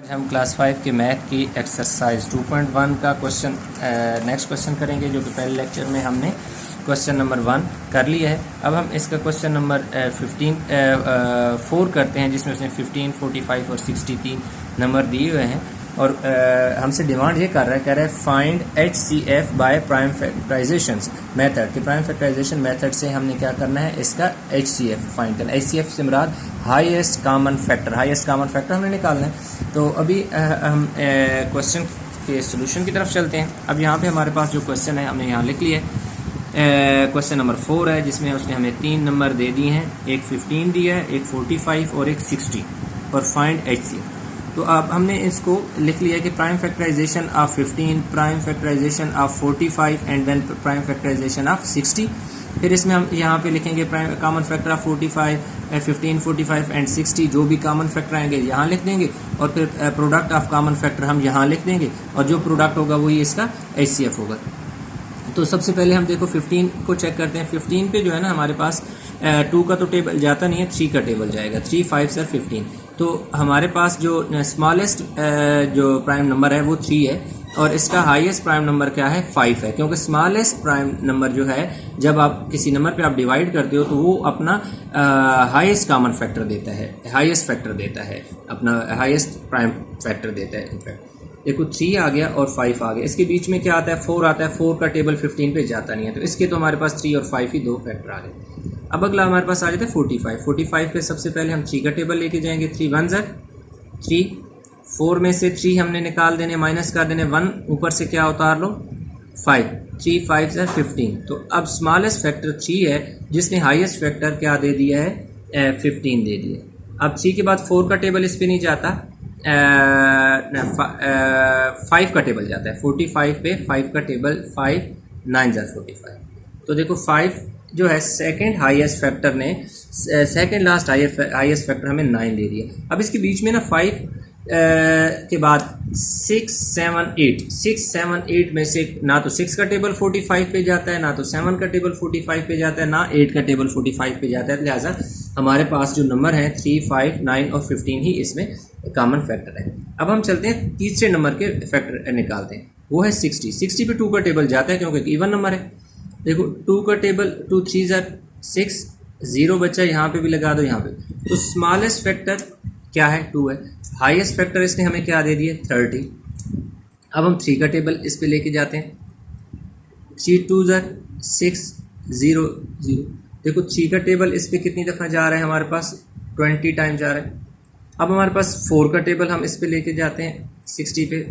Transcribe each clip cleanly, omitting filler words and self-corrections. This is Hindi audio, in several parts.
हम क्लास 5 के मैथ की एक्सरसाइज 2.1 का क्वेश्चन नेक्स्ट क्वेश्चन करेंगे, जो कि पहले लेक्चर में हमने क्वेश्चन नंबर 1 कर लिया है। अब हम इसका क्वेश्चन नंबर 4 करते हैं, जिसमें उसने 15, 45 और 63 नंबर दिए हुए हैं और हमसे डिमांड ये कर रहा है, कह रहा है find HCF by prime factorisation method. कि प्राइम फैक्टराइजेशन मेथड से हमने क्या करना है, इसका HCF फाइंड करना है। HCF से मुराद highest common factor, highest common factor हमने निकालना है। तो अभी हम क्वेश्चन के सोल्यूशन की तरफ चलते हैं। अब यहाँ पे हमारे पास जो क्वेश्चन है हमने यहाँ लिख लिया है। क्वेश्चन नंबर 4 है, जिसमें उसने हमें 3 नंबर दे दिए हैं, एक 15 दिया है, एक 45 और एक 60 और फाइंड HCF। तो अब हमने इसको लिख लिया कि prime factorisation of 15, prime factorisation of 45 and then prime factorisation of 60। फिर इसमें हम यहाँ पे लिखेंगे prime common factor of 45, 15, 45 and 60। जो भी कॉमन फैक्टर आएंगे यहाँ लिख देंगे और फिर प्रोडक्ट ऑफ कॉमन फैक्टर हम यहाँ लिख देंगे और जो प्रोडक्ट होगा वही इसका HCF होगा। तो सबसे पहले हम देखो 15 को चेक करते हैं। 15 पे जो है ना हमारे पास 2 का तो टेबल जाता नहीं है, 3 का टेबल जाएगा। 3, 5 सर 15। तो हमारे पास जो स्मॉलेस्ट जो प्राइम नंबर है वो 3 है और इसका हाईएस्ट प्राइम नंबर क्या है, 5 है। क्योंकि स्मॉलेस्ट प्राइम नंबर जो है, जब आप किसी नंबर पे आप डिवाइड करते हो तो वो अपना हाईएस्ट कॉमन फैक्टर देता है, हाईएस्ट फैक्टर देता है, अपना हाईएस्ट प्राइम फैक्टर देता है। इनफैक्ट देखो 3 आ गया और 5 आ गया, इसके बीच में क्या आता है, 4 आता है। 4 का टेबल 15 पे जाता नहीं है, तो इसके तो हमारे पास 3 और 5 ही 2 फैक्टर आ गए। अब अगला हमारे पास आ जाता है 45। 45 पे सबसे पहले हम 3 का टेबल लेके जाएंगे। 3 1 ज़र 3, 4 में से 3 हमने निकाल देने, माइनस कर देने, 1 ऊपर से क्या उतार लो 5, 3 5 ज़र 15। तो अब स्मॉलेस्ट फैक्टर 3 है, जिसने हाईएस्ट फैक्टर क्या दे दिया है, 15 दे दिया। अब 3 के बाद 4 का टेबल इस पर नहीं जाता, 5 का टेबल जाता है। 45 पे 5 का टेबल 5 9 ज़र 45। तो देखो 5 जो है सेकंड हाईएस्ट फैक्टर ने, सेकंड लास्ट हाईएस्ट फैक्टर हमें 9 दे दिया। अब इसके बीच में ना 5 के बाद 6 7 8, 6 7 8 में से ना तो 6 का टेबल 45 पे जाता है, ना तो 7 का टेबल 45 पे जाता है, ना 8 का टेबल 45 पे जाता है। लिहाजा हमारे पास जो नंबर है 3 5 9 और 15 ही इसमें कॉमन फैक्टर है। अब हम चलते हैं तीसरे नंबर के फैक्टर निकालते हैं, वो है 60। 60 पे 2 का टेबल जाता है क्योंकि इवन नंबर है। देखो 2 का टेबल 2 3 ज़र 6, 0 बचा, यहाँ पे भी लगा दो यहाँ पे। तो स्मॉलेस्ट फैक्टर क्या है, 2 है। हाईएस्ट फैक्टर इसने हमें क्या दे दिया, 30। अब हम 3 का टेबल इस पे लेके जाते हैं। 3 2 ज़र 6 0 0। देखो 3 का टेबल इस पे कितनी दफ़ा जा रहा है, हमारे पास 20 टाइम जा रहा है। अब हमारे पास 4 का टेबल हम इस पे लेके जाते हैं 60 पे।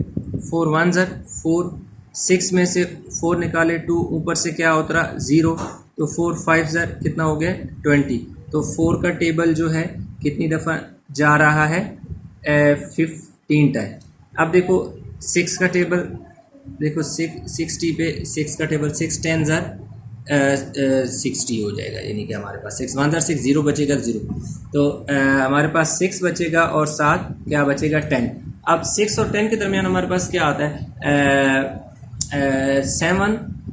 4 1 ज़र 4, 6 में से 4 निकाले, 2 ऊपर से क्या उतरा 0, तो 4 5 ज़र कितना हो गया 20। तो 4 का टेबल जो है कितनी दफ़ा जा रहा है, 15 टाइम। अब देखो 6 का टेबल, देखो 60 पे 6 का टेबल 6 10 ज़र 60 हो जाएगा, यानी कि हमारे पास 6 1 ज़र 6, 0 बचेगा 0। तो हमारे पास 6 बचेगा और 7 क्या बचेगा 10। अब 6 और 10 के दरमियान हमारे पास क्या आता है, 7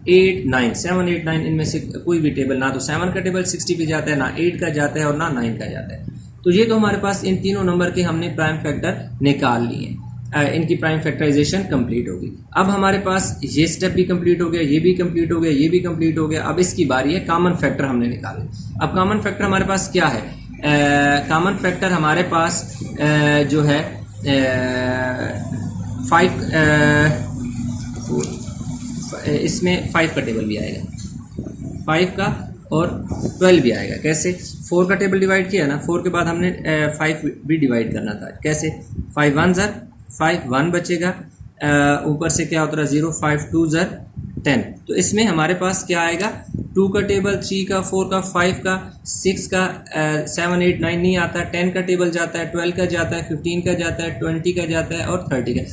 8 9, 7 8 9 इनमें से कोई भी टेबल, ना तो 7 का टेबल 60 पे जाता है, ना 8 का जाता है और ना 9 का जाता है। तो ये तो हमारे पास इन तीनों नंबर के हमने प्राइम फैक्टर निकाल लिए, इनकी प्राइम फैक्टराइजेशन कंप्लीट होगी। अब हमारे पास ये स्टेप भी कंप्लीट हो गया, ये भी कंप्लीट हो गया, ये भी कंप्लीट हो गया। अब इसकी बारी है कॉमन फैक्टर हमने निकाले। अब कॉमन फैक्टर हमारे पास क्या है, कॉमन फैक्टर हमारे पास जो है 5, इसमें 5 का टेबल भी आएगा, 5 का और 12 भी आएगा। कैसे, 4 का टेबल डिवाइड किया ना, 4 के बाद हमने 5 भी डिवाइड करना था। कैसे, 5 1 ज़र 5, 1 बचेगा, ऊपर से क्या उतरा 0, 5 2 ज़र 10। तो इसमें हमारे पास क्या आएगा, 2 का टेबल 3 का 4 का 5 का 6 का 7 8 9 नहीं आता, 10 का टेबल जाता है, 12 का जाता है, 15 का जाता है, 20 का जाता है और 30 का।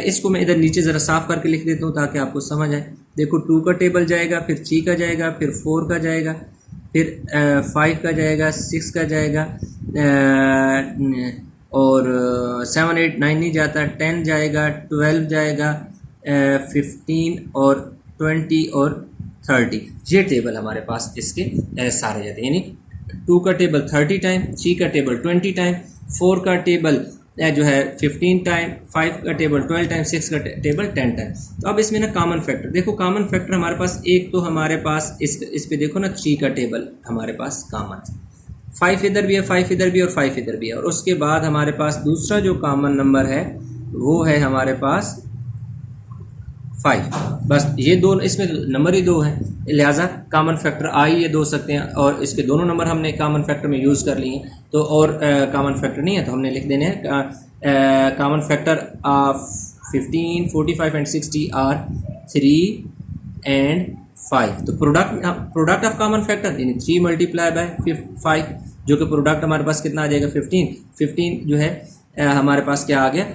इसको मैं इधर नीचे ज़रा साफ करके लिख देता हूँ ताकि आपको समझ आए। देखो 2 का टेबल जाएगा, फिर 3 का जाएगा, फिर 4 का जाएगा, फिर 5 का जाएगा, 6 का जाएगा और 7 8 9 नहीं जाता, 10 जाएगा, 12 जाएगा, 15 और 20 और 30। ये टेबल हमारे पास इसके सारे जाते हैं, यानी 2 का टेबल 30 टाइम, 3 का टेबल 20 टाइम, 4 का टेबल जो है 15 टाइम, 5 का टेबल 12 टाइम, 6 का टेबल 10 टाइम। तो अब इसमें ना कॉमन फैक्टर देखो, कॉमन फैक्टर हमारे पास एक तो हमारे पास इस पे देखो ना 3 का टेबल हमारे पास कॉमन, 5 इधर भी है, 5 इधर भी है और 5 इधर भी है। और उसके बाद हमारे पास दूसरा जो कॉमन नंबर है वो है हमारे पास 5। बस ये दो, इसमें नंबर ही दो हैं, लिहाजा कॉमन फैक्टर आ ही ये दो सकते हैं, और इसके दोनों नंबर हमने कॉमन फैक्टर में यूज़ कर लिए। तो और कॉमन फैक्टर नहीं है तो हमने लिख देने हैं common factor of 15, 45 and 60 are 3 and 5। तो प्रोडक्ट ऑफ कॉमन फैक्टर यानी 3 मल्टीप्लाई बाय 5, जो कि प्रोडक्ट हमारे पास कितना आ जाएगा 15 जो है हमारे पास क्या आ गया,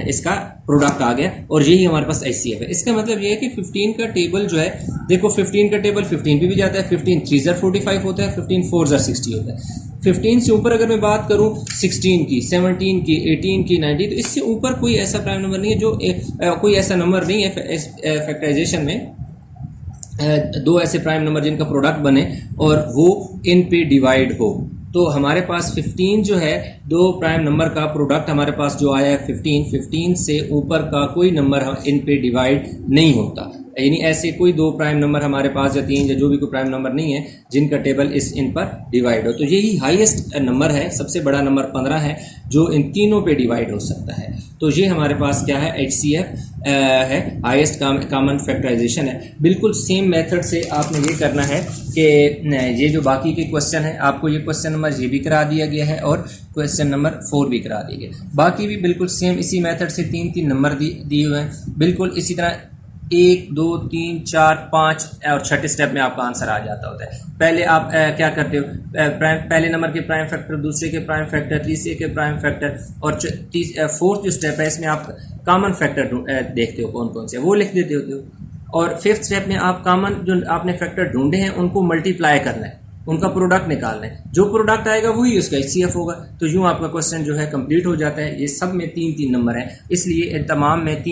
इसका प्रोडक्ट आ गया, और यही हमारे पास HCF है। इसका मतलब ये है कि 15 का टेबल जो है, देखो 15 का टेबल 15 पे भी जाता है, 15 3 45 होता है, 15 4 60 होता है। 15 से ऊपर अगर मैं बात करूं 16 की, 17 की, 18 की, 19, तो इससे ऊपर कोई ऐसा प्राइम नंबर नहीं है जो कोई ऐसा नंबर नहीं है फैक्टराइजेशन में दो ऐसे प्राइम नंबर जिनका प्रोडक्ट बने और वो इन पे डिवाइड हो। तो हमारे पास 15 जो है, दो प्राइम नंबर का प्रोडक्ट हमारे पास जो आया है 15 से ऊपर का कोई नंबर इन पे डिवाइड नहीं होता, यानी ऐसे कोई दो प्राइम नंबर हमारे पास या 3 या जो भी कोई प्राइम नंबर नहीं है जिनका टेबल इन पर डिवाइड हो। तो यही हाईएस्ट नंबर है, सबसे बड़ा नंबर 15 है जो इन तीनों पे डिवाइड हो सकता है। तो ये हमारे पास क्या है, HCF है, हाईएस्ट कॉमन फैक्टराइजेशन है। बिल्कुल सेम मेथड से आपने ये करना है कि ये जो बाकी के क्वेश्चन है, आपको ये क्वेश्चन नंबर ये भी करा दिया गया है और क्वेश्चन नंबर 4 भी करा दिया गया। बाकी भी बिल्कुल सेम इसी मेथड से 3-3 नंबर दिए हुए हैं, बिल्कुल इसी तरह 1, 2, 3, 4, 5 और छठे स्टेप में आपका आंसर आ जाता होता है। पहले आप क्या करते हो, पहले नंबर के प्राइम फैक्टर, दूसरे के प्राइम फैक्टर, तीसरे के प्राइम फैक्टर, और फोर्थ जो स्टेप है इसमें आप कॉमन फैक्टर देखते हो कौन कौन से, वो लिख देते होते हो। और फिफ्थ स्टेप में आप कॉमन जो आपने फैक्टर ढूंढे हैं उनको मल्टीप्लाई करना है, उनका प्रोडक्ट निकालना है, जो प्रोडक्ट आएगा वही उसका HCF होगा। तो यूँ आपका क्वेश्चन जो है कंप्लीट हो जाता है। ये सब में 3-3 नंबर हैं, इसलिए तमाम में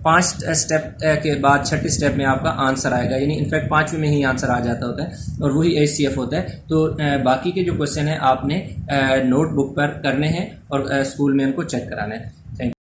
5 स्टेप के बाद छठे स्टेप में आपका आंसर आएगा, यानी इनफैक्ट 5वें में ही आंसर आ जाता होता है और वही HCF होता है। तो बाकी के जो क्वेश्चन हैं आपने नोटबुक पर करने हैं और स्कूल में उनको चेक कराना है।